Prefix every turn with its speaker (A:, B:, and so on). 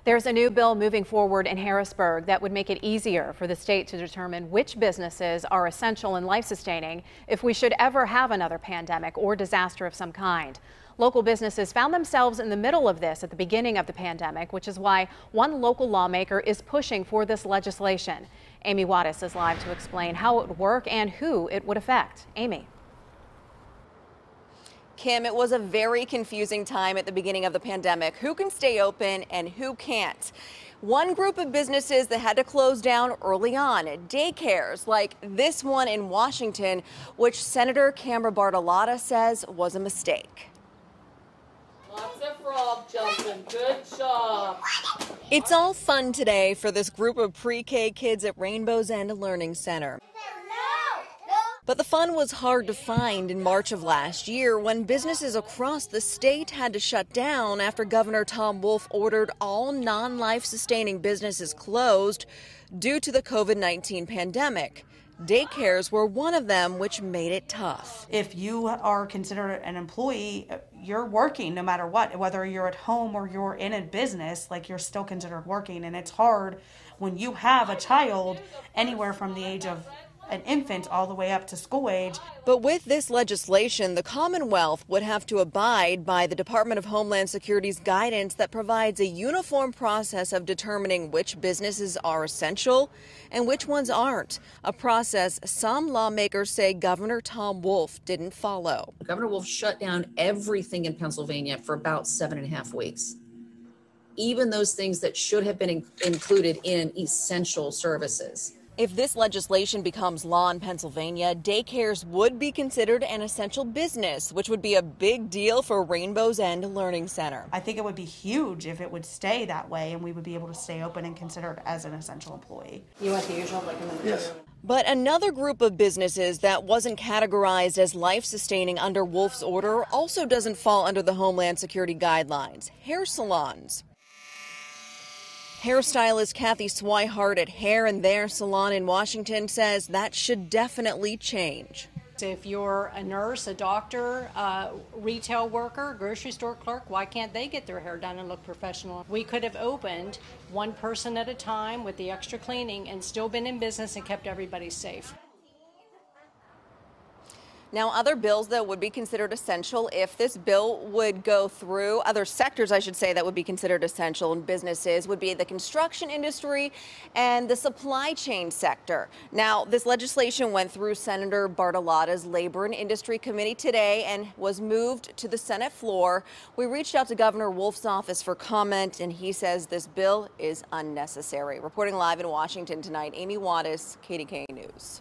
A: There's a new bill moving forward in Harrisburg that would make it easier for the state to determine which businesses are essential and life-sustaining if we should ever have another pandemic or disaster of some kind. Local businesses found themselves in the middle of this at the beginning of the pandemic, which is why one local lawmaker is pushing for this legislation. Amy Wadas is live to explain how it would work and who it would affect. Amy.
B: Kim, it was a very confusing time at the beginning of the pandemic. Who can stay open and who can't? One group of businesses that had to close down early on, daycares like this one in Washington, which Senator Camera Bartolotta says was a mistake.
C: Lots of frog jumping. Good job.
B: It's all fun today for this group of pre-K kids at Rainbow's End Learning Center. But the fun was hard to find in March of last year when businesses across the state had to shut down after Governor Tom Wolf ordered all non-life sustaining businesses closed due to the COVID-19 pandemic. Daycares were one of them, which made it tough.
D: If you are considered an employee, you're working no matter what, whether you're at home or you're in a business, like you're still considered working. And it's hard when you have a child anywhere from the age of an infant all the way up to school age.
B: But with this legislation, the Commonwealth would have to abide by the Department of Homeland Security's guidance that provides a uniform process of determining which businesses are essential and which ones aren't, a process some lawmakers say Governor Tom Wolf didn't follow.
E: Governor Wolf shut down everything in Pennsylvania for about 7.5 weeks. Even those things that should have been included in essential services.
B: If this legislation becomes law in Pennsylvania, daycares would be considered an essential business, which would be a big deal for Rainbow's End Learning Center.
D: I think it would be huge if it would stay that way and we would be able to stay open and considered as an essential employee.
C: You want the usual, like in the
D: Yes.
B: But another group of businesses that wasn't categorized as life-sustaining under Wolf's order also doesn't fall under the Homeland Security guidelines: hair salons. Hairstylist Kathy Swihart at Hair and There Salon in Washington says that should definitely change.
F: If you're a nurse, a doctor, retail worker, grocery store clerk, why can't they get their hair done and look professional? We could have opened one person at a time with the extra cleaning and still been in business and kept everybody safe.
B: Now, other bills that would be considered essential if this bill would go through, other sectors, I should say, that would be considered essential in businesses would be the construction industry and the supply chain sector. Now, this legislation went through Senator Bartolotta's Labor and Industry Committee today and was moved to the Senate floor. We reached out to Governor Wolf's office for comment, and he says this bill is unnecessary. Reporting live in Washington tonight, Amy Wadas, KDKA News.